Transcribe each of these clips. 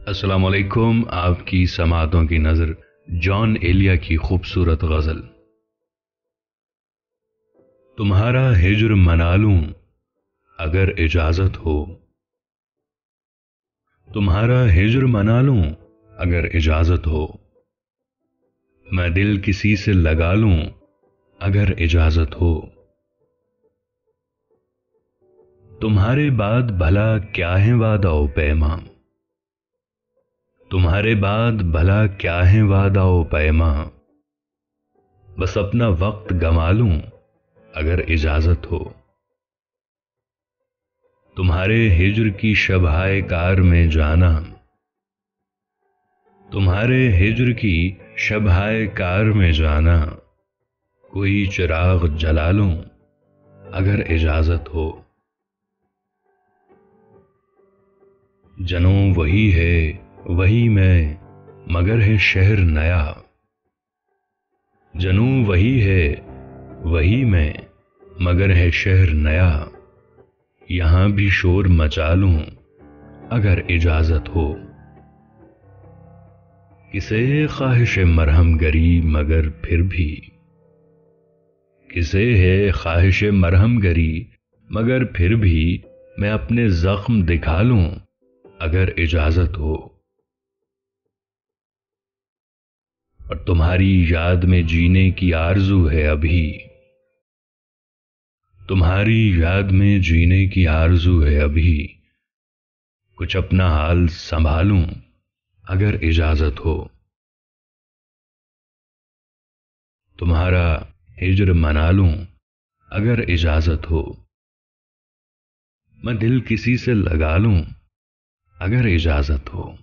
अस्सलाम वालेकुम। आपकी समातों की नज़र जॉन एलिया की खूबसूरत गज़ल। तुम्हारा हिज्र मना लूं अगर इजाज़त हो, तुम्हारा हिज्र मना लूं अगर इजाज़त हो, मैं दिल किसी से लगा लूं अगर इजाज़त हो। तुम्हारे बाद भला क्या है वादा ओ पैमा, तुम्हारे बाद भला क्या है वादा ओ पैमा, बस अपना वक्त गंवा लूं अगर इजाज़त हो। तुम्हारे हिज्र की शबहाए कार में जाना, तुम्हारे हिज्र की शबहाए कार में जाना, कोई चिराग जला लूं अगर इजाज़त हो। जनों वही है वही मैं, मगर है शहर नया, जनों वही है वही मैं, मगर है शहर नया, यहां भी शोर मचा लूं अगर इजाज़त हो। किसे है ख्वाहिश मरहम गरी मगर फिर भी, किसे है ख्वाहिश मरहम गरी मगर फिर भी, मैं अपने जख्म दिखा लूं अगर इजाज़त हो। और तुम्हारी याद में जीने की आरज़ू है अभी, तुम्हारी याद में जीने की आरज़ू है अभी, कुछ अपना हाल संभालूं अगर इजाज़त हो। तुम्हारा हिज्र मना लूं अगर इजाज़त हो, मैं दिल किसी से लगा लूं अगर इजाज़त हो।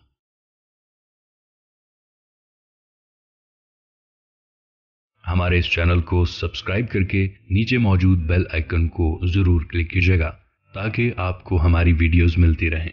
हमारे इस चैनल को सब्सक्राइब करके नीचे मौजूद बेल आइकन को ज़रूर क्लिक कीजिएगा ताकि आपको हमारी वीडियोस मिलती रहें।